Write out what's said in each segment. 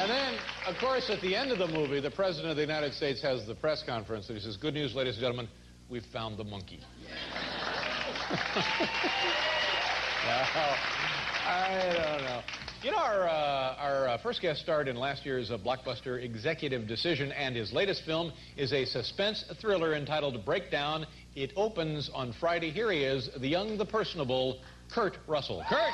And then, of course, at the end of the movie, the President of the United States has the press conference, and he says, "Good news, ladies and gentlemen, we've found the monkey." I don't know. You know, our first guest starred in last year's blockbuster Executive Decision, and his latest film is a suspense thriller entitled Breakdown. It opens on Friday. Here he is, the young, the personable Kurt Russell. Kurt!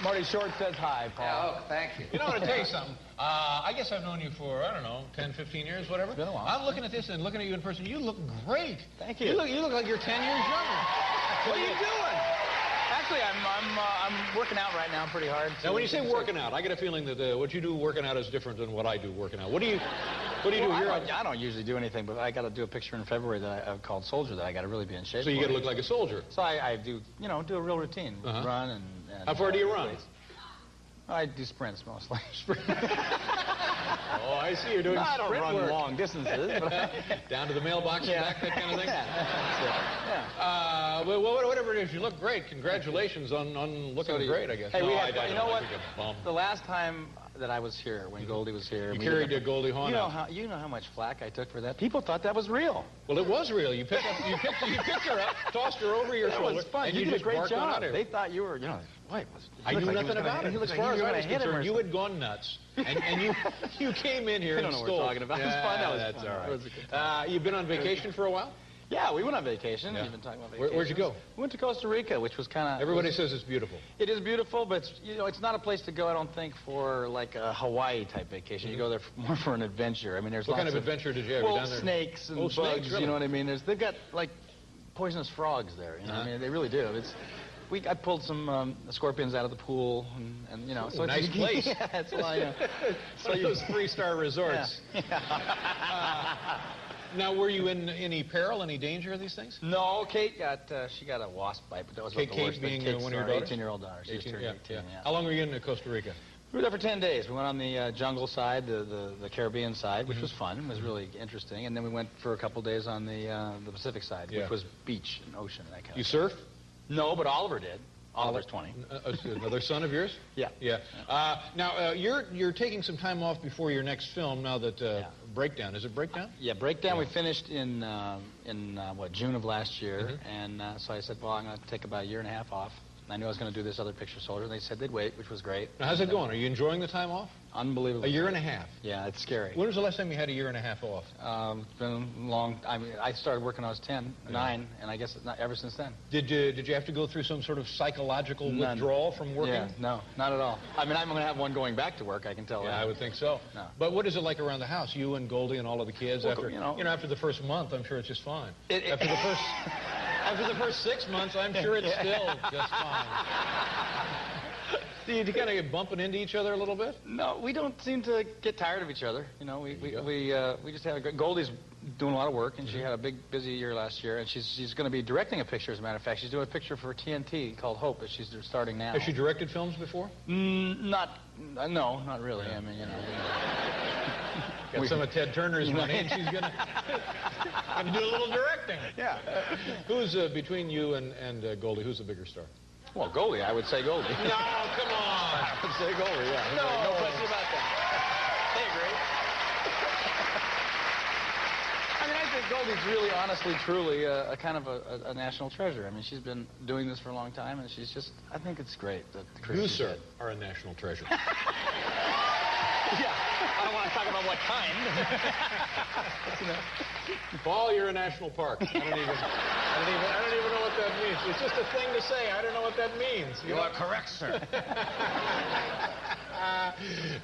Marty Short says hi, Paul. Yeah, oh, thank you. You know, I want to tell you something. I guess I've known you for, I don't know, 10, 15 years, whatever. It's been a while. I'm looking at this and looking at you in person. You look great. Thank you. You look like you're 10 years younger. What are you doing? Actually, I'm working out right now pretty hard. Now, when you say working out, I get a feeling that what you do working out is different than what I do working out. What do you do? I don't usually do anything, but I got to do a picture in February that I've called Soldier that I got to really be in shape. So you got to look like a soldier. So I do, do a real routine. Run and how far do you run? I do sprints mostly. Oh, I see. You're doing sprint I don't run work. long distances. But down to the mailbox and back, that kind of thing? Yeah. Well, whatever it is, you look great. Congratulations on looking great, I guess. Hey, no, you know what? The last time that I was here, when Goldie was here... You carried Goldie Hawn You know how much flack I took for that? People thought that was real. Well, it was real. You picked her up, tossed her over your shoulder. That was fun. And you did a great job. They thought you were, I knew nothing about it. As far as I was concerned, you had gone nuts. And you came in here and stole. I don't know what we're talking about. It was fun. That's all right. It was a good time. You've been on vacation for a while? Yeah, we went on vacation. You've been talking about vacation. Where'd you go? We went to Costa Rica, which was kind of... Everybody says it's beautiful. It is beautiful, but it's not a place to go, I don't think, for like a Hawaii-type vacation. You go there more for an adventure. I mean, there's what kind of adventure did you have? Well, snakes and bugs, snakes, really? You know what I mean? They've got, like, poisonous frogs there, you know what I mean? They really do. I pulled some scorpions out of the pool, and so nice place. Yeah, that's why. So those 3-star resorts. Yeah. Now, were you in any peril, any danger of these things? No, Kate got she got a wasp bite, but that was Kate being one of your daughters? 18-year-old daughter. She just turned 18. Yeah. How long were you in Costa Rica? We were there for 10 days. We went on the jungle side, the Caribbean side, which was fun. It was really interesting. And then we went for a couple days on the Pacific side, which was beach and ocean and that kind of stuff. You surf? No, but Oliver did. Oliver's 20. Another son of yours? Yeah. Yeah. Now, you're taking some time off before your next film now that Breakdown. Is it Breakdown? Yeah, Breakdown. We finished in June of last year. And so I said, well, I'm going to take about a year and a half off. I knew I was going to do this other picture, Soldier. They said they'd wait, which was great. Now, how's it going? Are you enjoying the time off? Unbelievable. A year and a half? Yeah, it's scary. When was the last time you had a year and a half off? It's been long. I mean, I started working when I was 9, and I guess not ever since then. Did you have to go through some sort of psychological withdrawal from working? Yeah, no, not at all. I mean, I'm going to have one going back to work, I can tell that. I would think so. No. But what is it like around the house? You and Goldie and all of the kids? Well, after the first month, I'm sure it's just fine. After the first 6 months, I'm sure it's still just fine. Do you kind of get bumping into each other a little bit? No, we don't seem to get tired of each other. We just have a great... Goldie's doing a lot of work, and she had a big, busy year last year, and she's going to be directing a picture, as a matter of fact. She's doing a picture for TNT called Hope that she's starting now. Has she directed films before? No, not really. Yeah. I mean, Got some of Ted Turner's money, and she's going to do a little directing. Yeah. Who's, between you and Goldie, who's the bigger star? Well, Goldie, I would say Goldie. No, come on. I would say Goldie, yeah. No question about that. They agree. I mean, I think Goldie's really, honestly, truly a kind of a national treasure. I mean, she's been doing this for a long time, and she's just, I think it's great that Chris You, sir, are a national treasure. Yeah, I don't want to talk about what kind. Paul, you're a national park. I don't even know what that means. It's just a thing to say. I don't know what that means. You are correct, sir.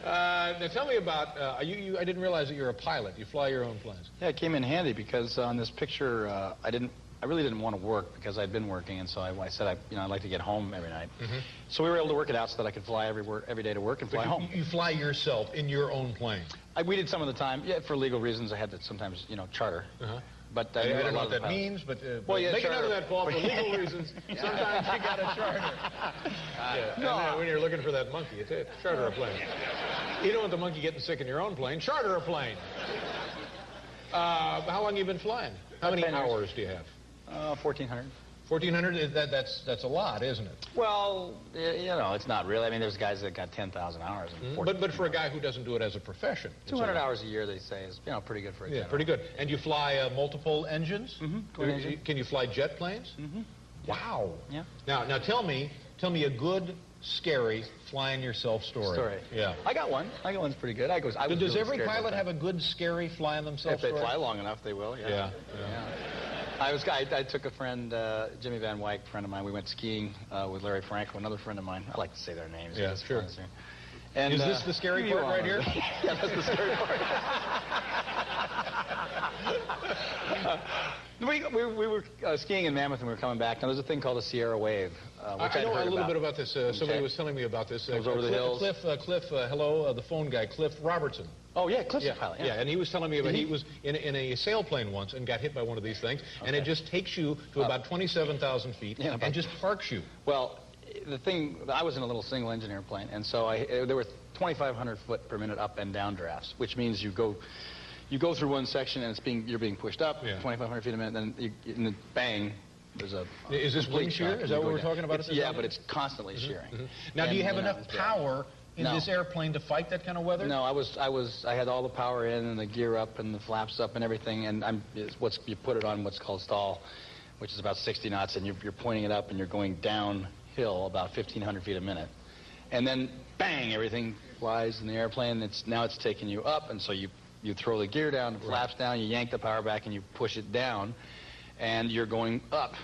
Now tell me about, I didn't realize that you're a pilot. You fly your own planes. Yeah, it came in handy because on this picture, I didn't I really didn't want to work because I'd been working, and so I said I'd like to get home every night. So we were able to work it out so that I could fly every day to work and fly home. You fly yourself in your own plane? We did some of the time. Yeah, for legal reasons, I had to sometimes, charter. But I don't know what that means, but well, yeah, make a note of that, Paul. For legal reasons, sometimes you got to charter. No. When you're looking for that monkey, it's it. Charter a plane. You don't want the monkey getting sick in your own plane. Charter a plane. How long have you been flying? How many hours do you have? 1,400. 1,400? That's a lot, isn't it? Well, it's not really. I mean, there's guys that got 10,000 hours. But for a guy who doesn't do it as a profession, 200 hours a year, they say, is pretty good for a general. Yeah, pretty good. And you fly multiple engines? Can you fly jet planes? Wow. Yeah. Now tell me a good, scary flying yourself story. Yeah. I got one. One's pretty good. Does every pilot have a good, scary flying themselves story? If they fly long enough, they will. Yeah. I took a friend, Jimmy Van Wyck, friend of mine. We went skiing with Larry Franco, another friend of mine. I like to say their names. Yeah, sure. And, is this the scary part right here? Yeah, that's the scary part. We were skiing in Mammoth and we were coming back. Now, there's a thing called a Sierra Wave, which I know a little bit about this. Somebody was telling me about this. It was over the hills. Cliff, hello, the phone guy, Cliff Robertson. Oh, yeah, Cliff's a pilot. Yeah, and he was telling me about he was in a sailplane once and got hit by one of these things, and it just takes you to about 27,000 feet and just parks you. Well, the thing, I was in a little single-engine airplane, and so there were 2,500 foot per minute up and down drafts, which means you go through one section and you're being pushed up 2,500 feet a minute, and then bang. There's a Is this wind shear? Is that what we're talking about? Yeah, but it's constantly shearing. Now, do you have enough power in this airplane to fight that kind of weather? No, I had all the power in and the gear up and the flaps up and everything, and you put it on what's called stall, which is about 60 knots, and you're pointing it up and you're going downhill about 1,500 feet a minute, and then bang, everything flies in the airplane. Now it's taking you up, and so you throw the gear down, the flaps down, you yank the power back, and you push it down, and you're going up.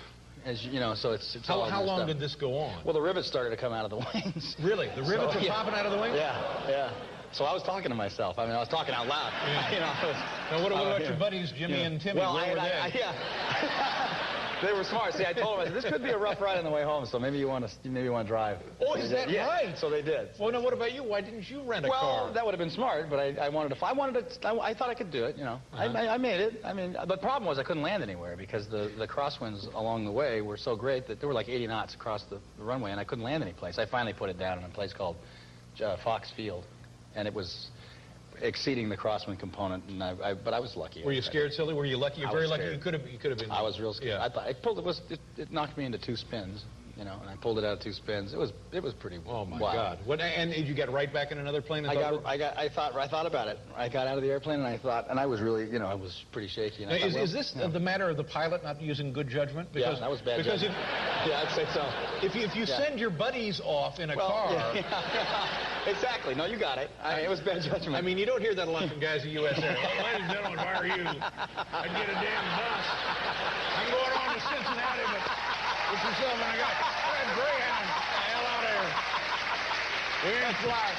As you know, so it's how long did this go on? Well, the rivets started to come out of the wings. Really? The rivets were popping out of the wings? Yeah. So I was talking to myself. I mean, I was talking out loud. Now, what about your buddies, Jimmy and Timmy? Well, they were smart. See, I told them, this could be a rough ride on the way home, so maybe you want to drive. Oh, is that right? So they did. Well, now, what about you? Why didn't you rent a car? Well, that would have been smart, but I wanted to. I thought I could do it. I made it. I mean, the problem was I couldn't land anywhere because the crosswinds along the way were so great that there were like 80 knots across the runway, and I couldn't land any place. I finally put it down in a place called Fox Field, and it was exceeding the crosswind component, and but I was lucky. Were you scared, silly? Were you lucky? You're very lucky. You could have been. I was real scared. Yeah. I thought it knocked me into 2 spins, and I pulled it out of 2 spins. It was pretty. Oh my God! And did you get right back in another plane? I thought about it. I got out of the airplane and I thought, and I was really, I was pretty shaky. And is this the matter of the pilot not using good judgment? Because, that was bad judgment. Yeah, I'd say so. If you send your buddies off in a car. Exactly. No, you got it. It was bad judgment. I mean, you don't hear that a lot from guys at U.S. Air. Ladies and gentlemen, if I were you, I'd get a damn bus. I'm going on to Cincinnati, but with yourself, and I got Greyhound. Get the hell out of here. We ain't fly.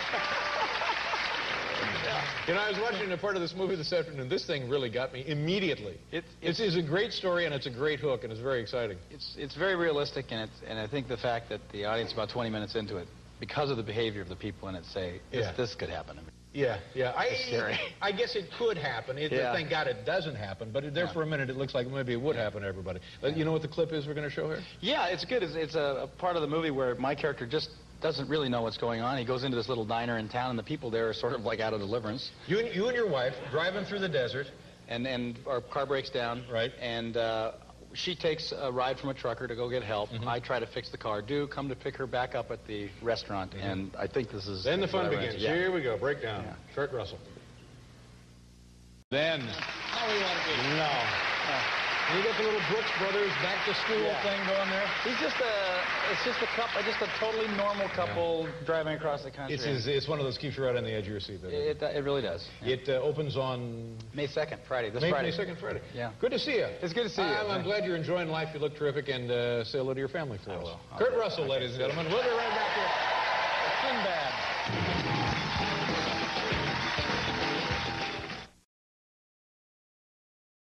I was watching a part of this movie this afternoon. This thing really got me immediately. It's a great story, and it's a great hook, and it's very exciting. It's very realistic, and I think the fact that the audience, about 20 minutes into it, because of the behavior of the people in it, say, this could happen to me. Yeah. It's scary. I guess it could happen. Thank God it doesn't happen, but there for a minute it looks like maybe it would happen to everybody. But you know what the clip is we're going to show here? Yeah, it's good. It's a part of the movie where my character just doesn't really know what's going on. He goes into this little diner in town, and the people there are sort of like out of deliverance. You and your wife driving through the desert. And our car breaks down. Right. And she takes a ride from a trucker to go get help. I try to fix the car. Come to pick her back up at the restaurant, and I think this is... Then the fun begins. Here we go. Breakdown. Kurt Russell. Then... How do you want to be? No. You got the little Brooks Brothers back to school thing going there? It's just a couple, just a totally normal couple driving across the country. It's one of those keeps you right on the edge of your seat. It really does. Yeah. It opens on... May 2nd, Friday. This May Friday. May 2nd, Friday. Yeah. Good to see you. It's good to see you. I'm glad you're enjoying life. You look terrific, and say hello to your family for us. I will. Kurt Russell, ladies and gentlemen. We'll be right back here. Sinbad.